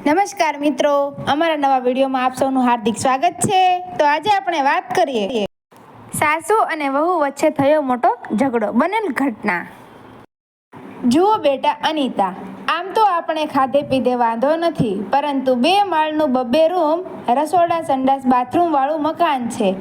નમસ્કાર મિત્રો, અમારા નવા વિડીયોમાં આપ સૌનું હાર્દિક સ્વાગત છે। તો આજે આપણે વાત કરીએ સાસુ અને વહુ વચ્ચે થયો મોટો ઝઘડો, બનેલ ઘટના। જુઓ બેટા અનિતા, આમ તો આપણે ખાધે પીધે વાંધો નથી, પરંતુ 2 માળનું 2 રૂમ, રસોડા, સંડાસ, બાથરૂમ વાળું મકાન છે।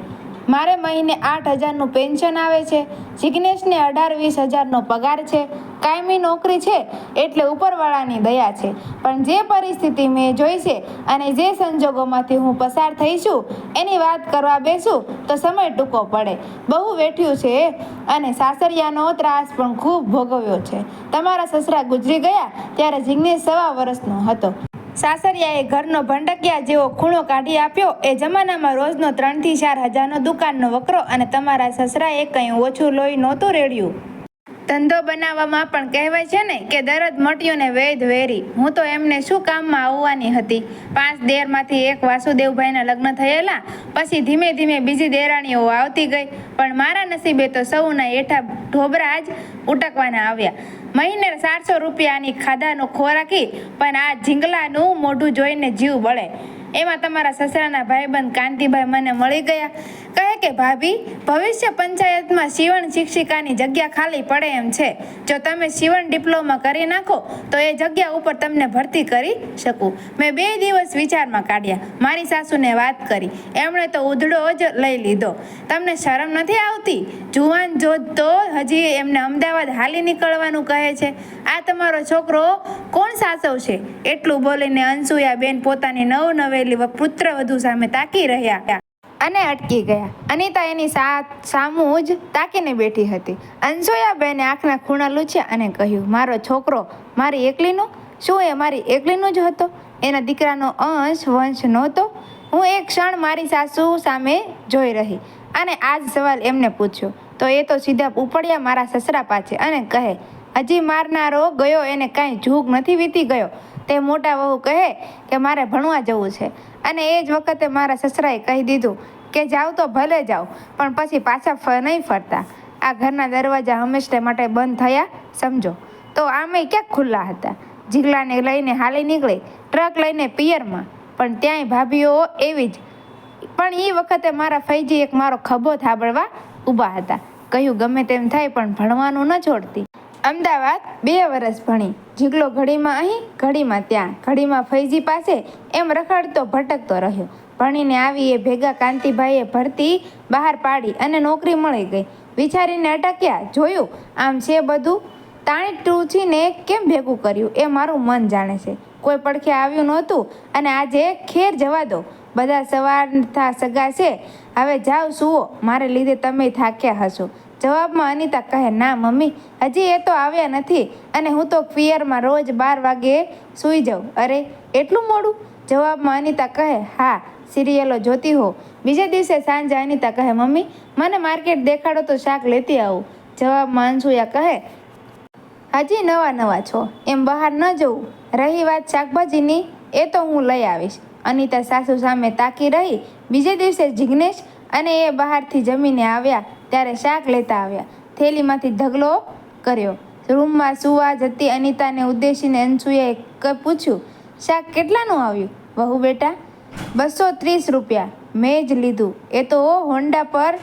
મારે મહિને 8,000નું પેન્શન આવે છે। જિગ્નેશને 18-20 હજારનો પગાર છે। કાયમી નોકરી છે એટલે ઉપરવાળાની દયા છે। પણ જે પરિસ્થિતિ મેં જોઈ છે અને જે સંજોગોમાંથી હું પસાર થઈ છું એની વાત કરવા બેસું તો સમય ટૂંકો પડે। બહુ વેઠ્યું છે અને સાસરિયાનો ત્રાસ પણ ખૂબ ભોગવ્યો છે। તમારા સસરા ગુજરી ગયા ત્યારે જિગ્નેશ 1.25 વર્ષનો હતો। સાસરિયાએ ઘરનો ભંડકિયા જેવો ખૂણો કાઢી આપ્યો। એ જમાનામાં રોજનો 3,000 થી 4,000નો દુકાનનો વકરો અને તમારા સસરાએ કંઈ ઓછું લોહી નહોતું રેડ્યું। ધંધો બનાવવામાં પણ કહેવાય છે ને કે દરદ મટ્યું ને વૈદ વેરી। હું તો એમને શું કામમાં આવવાની હતી। 5 દેરમાંથી એક વાસુદેવભાઈના લગ્ન થયેલા, પછી ધીમે ધીમે બીજી દેરાણીઓ આવતી ગઈ, પણ મારા નસીબે તો સૌના એઠા ઢોબરા જ ઉટકવાના આવ્યા। મહિને 400 રૂપિયાની ખાધાનો ખોરાકી, પણ આ ઝીંગલાનું મોઢું જોઈને જીવ બળે। એમાં તમારા સસરાના ભાઈબંધ કાંતિભાઈ મને મળી ગયા। કહે કે ભાભી, ભવિષ્ય પંચાયતમાં સીવણ શિક્ષિકાની જગ્યા ખાલી પડે એમ છે। જો તમે સીવણ ડિપ્લોમા કરી નાખો તો એ જગ્યા ઉપર તમને ભરતી કરી શકું। મેં 2 દિવસ વિચારમાં કાઢ્યા, મારી સાસુને વાત કરી, એમણે તો ઉધડો જ લઈ લીધો। તમને શરમ નથી આવતી? જુવાન જોધ તો હજી એમને અમદાવાદ હાલી નીકળવાનું કહે છે। આ તમારો છોકરો કોણ સાચવશે? એટલું બોલીને અનસુયાબેન પોતાની નવેલી પુત્રવધુ સામે તાકી રહ્યા અને અટકી ગયા। અનિતા એની સામું જ તાકીને બેઠી હતી। અનસુયાબેને આંખના ખૂણા લૂછ્યા અને કહ્યું, મારો છોકરો મારી એકલીનો? શું એ મારી એકલીનો જ હતો? એના દીકરાનો અંશ વંશ નહોતો? હું એક ક્ષણ મારી સાસુ સામે જોઈ રહી અને આ જ સવાલ એમને પૂછ્યો તો એ તો સીધા ઉપડ્યા મારા સસરા પાછે અને કહે, હજી મારનારો ગયો એને કાંઈ ઝૂગ નથી વીતી ગયો। તે મોટા વહુ કહે કે મારે ભણવા જવું છે અને એ જ વખતે મારા સસરાએ કહી દીધું કે જાવ તો ભલે જાઓ, પણ પછી પાછા નહીં ફરતા। આ ઘરના દરવાજા હંમેશા માટે બંધ થયા સમજો તો આમે ક્યાંક ખુલ્લા હતા। જીગલાને લઈને હાલી નીકળી, ટ્રક લઈને પિયરમાં, પણ ત્યાંય ભાભીઓ એવી જ। પણ એ વખતે મારા ફૈજી એક મારો ખભો થાબડવા ઊભા હતા। કહ્યું, ગમે તેમ થાય પણ ભણવાનું ન છોડતી। અમદાવાદ 2 વર્ષ ભણી। જીગલો ઘડીમાં અહીં, ઘડીમાં ત્યાં, ઘડીમાં ફૈજી પાસે, એમ રખડતો ભટકતો રહ્યો। ભણીને આવી એ ભેગા કાંતિભાઈએ ભરતી બહાર પાડી અને નોકરી મળી ગઈ। વિચારીને અટક્યા, જોયું આમ છે બધું। તાણી ટૂંચીને કેમ ભેગું કર્યું એ મારું મન જાણે છે। કોઈ પડખે આવ્યું નહોતું અને આજે ખેર જવા દો, બધા સવારના સગા છે, હવે જાઓ સુવો, મારે લીધે તમે થાક્યા હશો। જવાબમાં અનિતા કહે, ના મમ્મી, હજી એ તો આવ્યા નથી અને હું તો પિયરમાં રોજ 12 વાગે સૂઈ જાઉં। અરે એટલું મોડું? જવાબમાં અનિતા કહે, હા, સિરિયલો જોતી હો। બીજે દિવસે સાંજે અનિતા કહે, મમ્મી મને માર્કેટ દેખાડો તો શાક લેતી આવું। જવાબમાં અનસુયા કહે, હજી નવા છો, એમ બહાર ન જવું। રહી વાત શાકભાજીની, એ તો હું લઈ આવીશ। અનિતા સાસુ સામે તાકી રહી। બીજે દિવસે જિગ્નેશ અને એ બહારથી જમીને આવ્યા ત્યારે શાક લેતા આવ્યા। થેલીમાંથી ઢગલો કર્યો। રૂમમાં સુવા જતી અનિતાને ઉદ્દેશીને અનસુયાએ પૂછ્યું, શાક કેટલાનું આવ્યું વહુ બેટા? 230 રૂપિયા। મેં જ લીધું। એ તો હોન્ડા પર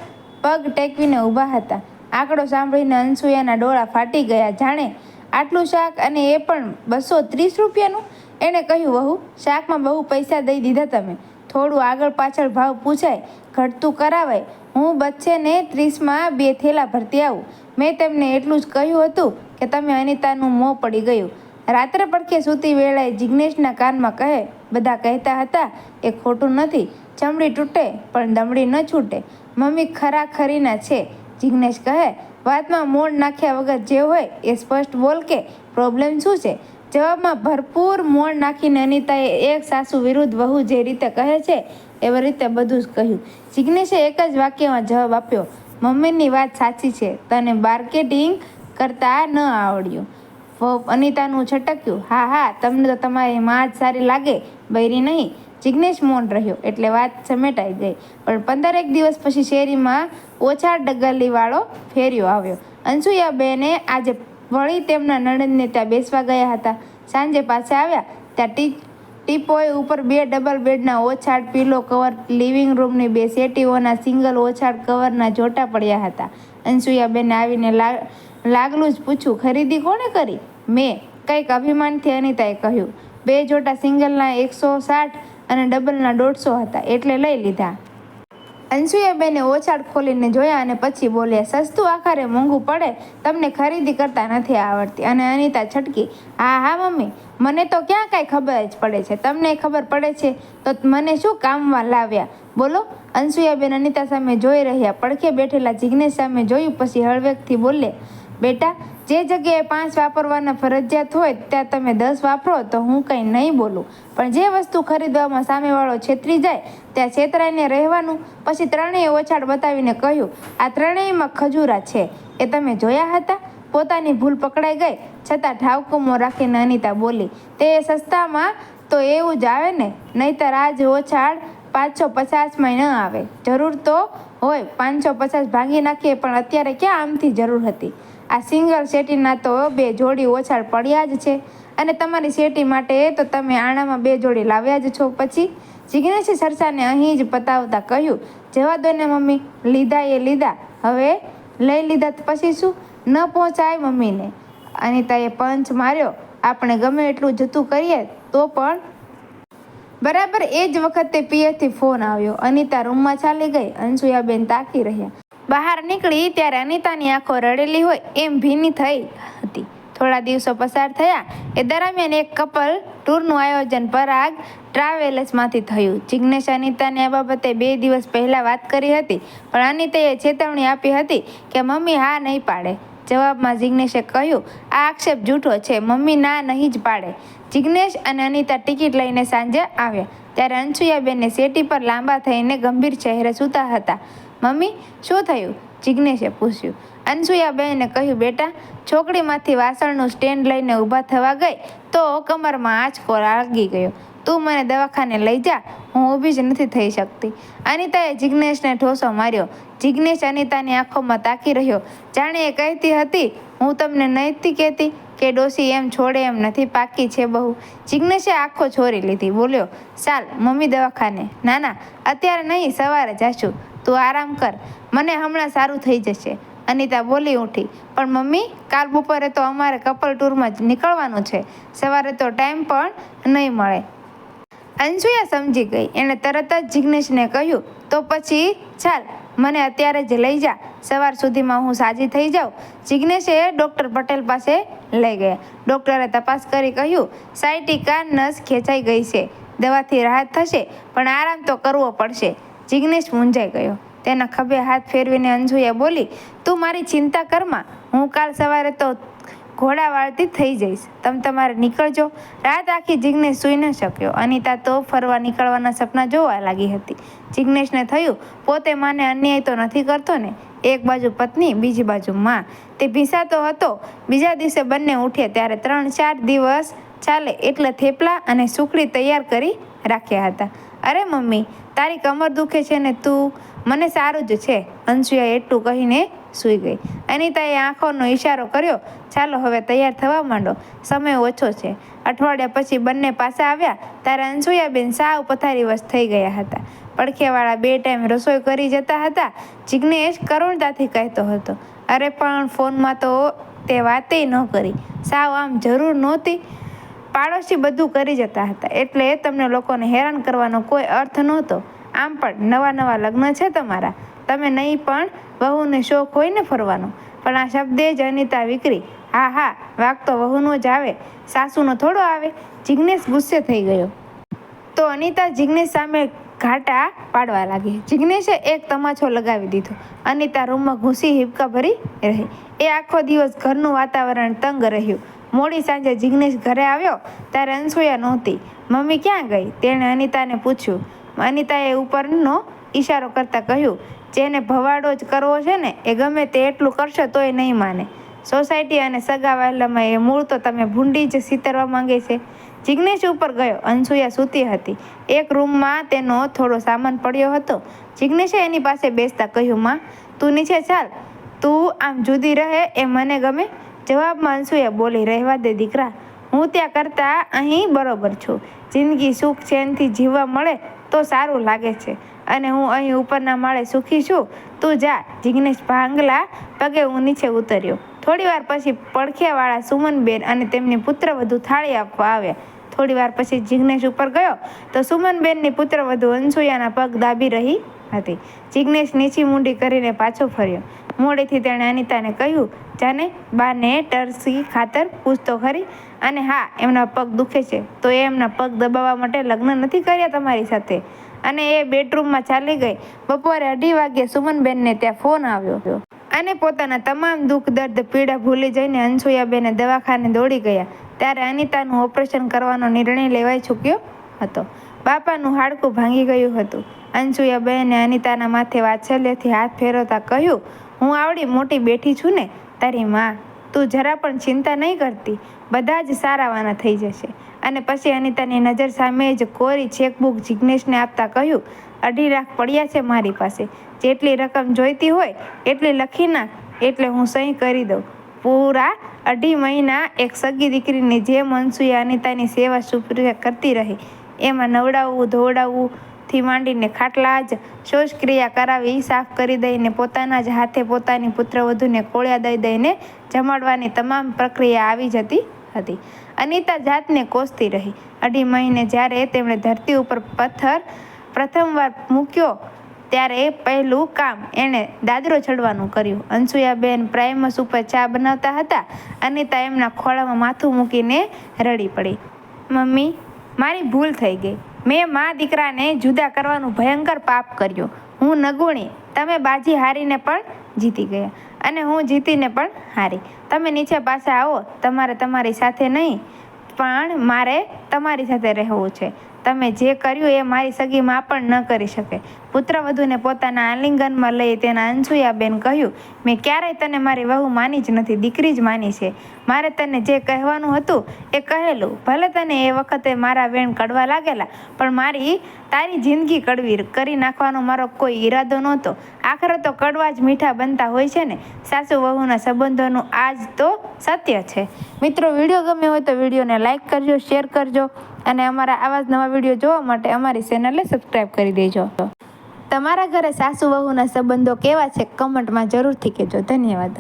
પગ ટેકવીને ઊભા હતા। આંકડો સાંભળીને અનસુયાના ડોળા ફાટી ગયા। જાણે આટલું શાક અને એ પણ 230 રૂપિયાનું? એણે કહ્યું, વહુ, શાકમાં બહુ પૈસા દઈ દીધા તમે। થોડું આગળ પાછળ ભાવ પૂછાય, ઘટતું કરાવાય। હું બચ્ચે ને 30માં 2 થેલા ભરતી આવું। મેં તેમને એટલું જ કહ્યું હતું કે તમે અનિતાનું મોં પડી ગયું। રાત્રે પડખે સૂતી વેળાએ જિગ્નેશના કાનમાં કહે, બધા કહેતા હતા એ ખોટું નથી, ચમડી તૂટે પણ દમડી ન છૂટે। મમ્મી ખરાખરીના છે। જિગ્નેશ કહે, વાતમાં મોડ નાખ્યા વગર જે હોય એ સ્પષ્ટ બોલ કે પ્રોબ્લેમ શું છે? જવાબમાં ભરપૂર મોડ નાખીને અનિતાએ એક સાસુ વિરુદ્ધ વહુ જે રીતે કહે છે એવી રીતે બધું જ કહ્યું। જિગ્નેશે એક જ વાક્યમાં જવાબ આપ્યો, મમ્મીની વાત સાચી છે, તને માર્કેટિંગ કરતા ન આવડ્યું। અનિતાનું છટક્યું, હા, તમને તો તમારી માં જ સારી લાગે, બૈરી નહીં। જિગ્નેશ મૌન રહ્યો એટલે વાત સમેટાઈ ગઈ। પણ 15 દિવસ પછી શેરીમાં ઓછા ગલીવાળો ફેર્યો આવ્યો। અનસુયાબેને આજે વળી તેમના નણંદને ત્યાં બેસવા ગયા હતા। સાંજે પાછા આવ્યા ત્યાં ટીપોય ઉપર 2 ડબલ બેડના ઓછાડ પીલો કવર, લિવિંગ રૂમની 2 સેટીઓના સિંગલ ઓછાડ કવરના જોટા પડ્યા હતા. અનસુયાબેને આવીને લાગલું જ પૂછ્યું, ખરીદી કોણે કરી? મેં, કંઈક અભિમાનથી અનિતાએ કહ્યું. 2 જોટા સિંગલના 160 અને ડબલના 150 હતા એટલે લઈ લીધા. અનસુયાબેને ઓછાડ ખોલીને જોયા અને પછી બોલ્યા, સસ્તું આખરે મોંઘું પડે, તમને ખરીદી કરતા નથી આવડતી. અને અનિતા છટકી, હા મમ્મી, મને તો ક્યાં કાંઈ ખબર જ પડે છે, તમને ખબર પડે છે તો મને શું કામમાં લાવ્યા, બોલો. અનસુયાબેન અનિતા સામે જોઈ રહ્યા, પડખે બેઠેલા જિજ્ઞેશ સામે જોયું, પછી હળવેકથી બોલે, બેટા, જે જગ્યાએ 5 વાપરવાના ફરજિયાત હોય ત્યાં તમે 10 વાપરો તો હું કંઈ નહીં બોલું, પણ જે વસ્તુ ખરીદવામાં સામેવાળો છેતરી જાય ત્યાં છેતરાઈને રહેવાનું. પછી ત્રણેય ઓછાડ બતાવીને કહ્યું, આ ત્રણેયમાં ખજૂરા છે, એ તમે જોયા હતા? પોતાની ભૂલ પકડાઈ ગઈ છતાં ઠાવકુમો રાખીને અનિતા બોલી, તે સસ્તામાં તો એવું જ આવે ને, નહીંતર આજ ઓછાડ 550માં ન આવે. જરૂર તો હોય 550 ભાંગી નાખીએ, પણ અત્યારે ક્યાં આમથી જરૂર હતી? આ સિંગલ સેટીના તો 2 જોડી ઓછાડ પડ્યા જ છે, અને તમારી સેટી માટે તો તમે આણામાં 2 જોડી લાવ્યા જ છો. પછી જિજ્ઞેશે ચર્ચાને અહીં જ પતાવતા કહ્યું, જવા દો ને મમ્મી, લીધા એ લીધા, હવે લઈ લીધા પછી શું? ન પહોંચાય મમ્મીને. અનિતાએ પંચ માર્યો, આપણે ગમે એટલું જતું કરીએ તો પણ. બરાબર એ જ વખતે પિયરથી ફોન આવ્યો. અનિતા રૂમમાં ચાલી ગઈ. અનસુયાબેન તાકી રહ્યા. બહાર નીકળી ત્યારે અનિતાની આંખો રડેલી હોય એમ ભીની થઈ હતી. થોડા દિવસો પસાર થયા એ દરમિયાન એક કપલ ટૂરનું આયોજન પરાગ ટ્રાવેલ્સમાંથી થયું. જિજ્ઞેશ અનિતાને આ બાબતે 2 દિવસ પહેલાં વાત કરી હતી, પણ અનિતાએ ચેતવણી આપી હતી કે મમ્મી હા નહીં પાડે. જવાબમાં જિજ્ઞેશે કહ્યું, આ આક્ષેપ જૂઠો છે, મમ્મી ના નહીં જ પાડે. જિજ્ઞેશ અને અનિતા ટિકિટ લઈને સાંજે આવ્યા ત્યારે અનસુયાબેનને સેટી પર લાંબા થઈને ગંભીર ચહેરે સૂતા હતા. મમ્મી, શું થયું? જિજ્ઞેશે પૂછ્યું. અનસુયાબેને કહ્યું, બેટા, છોકરીમાંથી વાસણનું સ્ટેન્ડ લઈને ઊભા થવા ગઈ તો કમરમાં આંચકો લાગી ગયો. તું મને દવાખાને લઈ જા, હું ઊભી જ નથી થઈ શકતી. અનિતાએ જિજ્ઞેશને ઠોસો માર્યો. જિજ્ઞેશ અનિતાની આંખોમાં તાકી રહ્યો, જાણે એ કહેતી હતી, હું તમને નથી કહેતી કે ડોસી એમ છોડે એમ નથી, પાકી છે બહુ. જિજ્ઞેશે આંખો છોરી લીધી. બોલ્યો, ચાલ મમ્મી દવાખાને. ના, અત્યારે નહીં, સવારે જાશું, તું આરામ કર, મને હમણાં સારું થઈ જશે. અનિતા બોલી ઉઠી, પણ મમ્મી, કાલ બપોરે તો અમારે કપલ ટૂરમાં જ નીકળવાનું છે, સવારે તો ટાઈમ પણ નહીં મળે. અનસુયા સમજી ગઈ. એણે તરત જ જિજ્ઞેશને કહ્યું, તો પછી ચાલ, મને અત્યારે જ લઈ જા, સવાર સુધીમાં હું સાજી થઈ જાઉં. જિજ્ઞેશે ડૉક્ટર પટેલ પાસે લઈ ગયા. ડૉક્ટરે તપાસ કરી કહ્યું, સાયટિકા નસ ખેંચાઈ ગઈ છે, દવાથી રાહત થશે, પણ આરામ તો કરવો પડશે. જિજ્ઞેશ મૂંઝાઈ ગયો. તેના ખભે હાથ ફેરવીને અનસુયા બોલી, તું મારી ચિંતા કરમાં, હું કાલ સવારે તો ઘોડા વાળતી થઈ જઈશ, તમારે નીકળજો. રાત આખી જિજ્ઞેશ સૂઈ ન શક્યો. અનિતા તો ફરવા નીકળવાના સપના જોવા લાગી હતી. જિજ્ઞેશને થયું, પોતે માને અન્યાય તો નથી કરતો ને? એક બાજુ પત્ની, બીજી બાજુ માં. તે ભીસાતો હતો. બીજા દિવસે બંને ઉઠ્યા ત્યારે 3-4 દિવસ ચાલે એટલે થેપલા અને સુખડી તૈયાર કરી રાખ્યા હતા. અરે મમ્મી, તારી કમર દુખે છે ને તું? મને સારું જ છે. અનસુયા એટલું કહીને સૂઈ ગઈ. અનિતાએ આંખોનો ઈશારો કર્યો, ચાલો હવે તૈયાર થવા માંડો, સમય ઓછો છે. અઠવાડિયા પછી બંને પાછા આવ્યા ત્યારે અનસુયાબેન સાવ પથારીવશ થઈ ગયા હતા. પડખેવાળા 2 ટાઈમ રસોઈ કરી જતા હતા. જિજ્ઞેશ કરુણતાથી કહેતો હતો, અરે પણ ફોનમાં તો તે વાતે ન કરી, સાવ આમ જરૂર નહોતી. પાડોશી બધું કરી જતા હતા એટલે તમને લોકોને હેરાન કરવાનો કોઈ અર્થ નહોતો. આમ પણ નવા લગ્ન છે તમારા, તમે નહીં પણ વહુને શોખ હોય ને ફરવાનો. પણ આ શબ્દે જ અનિતા વિકરી. હા, વાગ તો વહુનો જ આવે, સાસુનો થોડો આવે. જિજ્ઞેશ ગુસ્સે થઈ ગયો તો અનિતા જિજ્ઞેશ સામે ઘાટા પાડવા લાગી. જિજ્ઞેશે એક તમાચો લગાવી દીધો. અનિતા રૂમમાં ઘૂસી હિબકા ભરી રહી. એ આખો દિવસ ઘરનું વાતાવરણ તંગ રહ્યું. મોડી સાંજે જિજ્ઞેશ ઘરે આવ્યો ત્યારે અનસુયા નહોતી. મમ્મી ક્યાં ગઈ? તેણે અનિતાને પૂછ્યું. અનિતાએ ઉપરનો ઈશારો કરતાં કહ્યું, જેને ભવાડો જ કરવો છે ને એ ગમે તે એટલું કરશો તોય નહીં માને. સોસાયટી અને સગા વહાલામાં એ મૂળ તો તમે ભૂંડી જ સીતરવા માંગે છે. જિજ્ઞેશ ઉપર ગયો. અનસુયા સૂતી હતી. એક રૂમમાં તેનો થોડો સામાન પડ્યો હતો. જિજ્ઞેશે એની પાસે બેસતા કહ્યું, માં, તું નીચે ચાલ, તું આમ જુદી રહે એ મને ગમે. જવાબમાં અનસુયા બોલી, રહેવા દે દીકરા, હું ત્યાં કરતાં અહીં બરોબર છું. જિંદગી સુખ ચેનથી જીવવા મળે તો સારું લાગે છે અને હું અહીં ઉપરના માળે સુખી છું. તું જા. જિગ્નેશ ભાંગલા પગે હું નીચે ઉતર્યો. થોડી વાર પછી પડખેવાળા સુમનબેન અને તેમની પુત્રવધુ થાળી આપવા આવ્યા. થોડી વાર પછી જિગ્નેશ ઉપર ગયો તો સુમનબેનની પુત્રવધુ અનસૂયાના પગ દાબી રહી હતી. જિગ્નેશ નીચી મૂંડી કરીને પાછો ફર્યો. મોડેથી તેણે અનિતાને કહ્યું, જાને બાને ટરસી ખાતર પૂછતો ખરી. અને હા, એમના પગ દુખે છે તો એ એમના પગ દબાવવા માટે લગ્ન નથી કર્યા તમારી સાથે. અને એ બેડરૂમમાં ચાલી ગઈ. બપોરે 2:30 વાગ્યે સુમનબેનને ત્યાં ફોન આવ્યો અને પોતાના તમામ દુઃખ દર્દ પીડા ભૂલી જઈને અનસૂયાબેને દવાખાને દોડી ગયા. ત્યારે અનિતાનું ઓપરેશન કરવાનો નિર્ણય લેવાઈ ચૂક્યો હતો. બાપાનું હાડકું ભાંગી ગયું હતું. અનસૂયાબેને અનિતાના માથે વાત્સલ્યથી હાથ ફેરવતા કહ્યું, હું આવડી મોટી બેઠી છું ને તારી માં, તું જરા પણ ચિંતા નહીં કરતી, બધા જ સારાવાના થઈ જશે. અને પછી અનિતાની નજર સામે જ કોરી ચેકબુક જિગ્નેશને આપતા કહ્યું, 2.5 લાખ પડ્યા છે મારી પાસે, જેટલી રકમ જોઈતી હોય એટલી લખી નાખ, એટલે હું સહી કરી દઉં. પૂરા 2.5 મહિના એક સગી દીકરીની જેમ અનસૂયા અનિતાની સેવા શુશ્રૂષા કરતી રહી. એમાં નવડાવવું ધોવડાવવુંથી માંડીને ખાટલા જ શૌચક્રિયા કરાવી, સાફ કરી દઈને પોતાના જ હાથે પોતાની પુત્રવધૂને કોળિયા દઈ દઈને જમાડવાની તમામ પ્રક્રિયા આવી જતી હતી. અનિતા જાતને કોસતી રહી. 2.5 મહિને જ્યારે તેમણે ધરતી ઉપર પથ્થર પ્રથમવાર મૂક્યો ત્યારે પહેલું કામ એણે દાદરો ચડવાનું કર્યું. અનસૂયાબેન પ્રાઇમસ ઉપર ચા બનાવતા હતા. અનિતા એમના ખોળામાં માથું મૂકીને રડી પડી. મમ્મી, મારી ભૂલ થઈ ગઈ. મેં મા દીકરાને જુદા કરવાનું ભયંકર પાપ કર્યું. હું નગુણી, તમે બાજી હારીને પણ જીતી ગયા અને હું જીતીને પણ હારી. તમે નીચે પાછા આવો. તમારે તમારી સાથે નહીં પણ મારે તમારી સાથે રહેવું છે. તમે જે કર્યું એ મારી સગી માં પણ ન કરી શકે. પુત્રવધૂને પોતાના આલિંગનમાં લઈ તેના અનસૂયાબેન કહ્યું, મેં ક્યારેય તને મારી વહુ માની જ નથી, દીકરી જ માની છે. મારે તને જે કહેવાનું હતું એ કહેલું. ભલે તને એ વખતે મારા વેણ કડવા લાગેલા, પણ તારી જિંદગી કડવી કરી નાખવાનો મારો કોઈ ઈરાદો નહોતો. આખરે તો કડવા જ મીઠા બનતા હોય છે ને. સાસુ વહુના સંબંધોનું આ જ તો સત્ય છે. મિત્રો, વિડીયો ગમ્યો હોય તો વિડીયોને લાઇક કરજો, શેર કરજો અને અમારા આવા જ નવા વિડીયો જોવા માટે અમારી ચેનલને સબસ્ક્રાઈબ કરી દેજો. તમારા ઘરે સાસુ વહુના સંબંધો કેવા છે કમેન્ટમાં જરૂરથી કહેજો. ધન્યવાદ.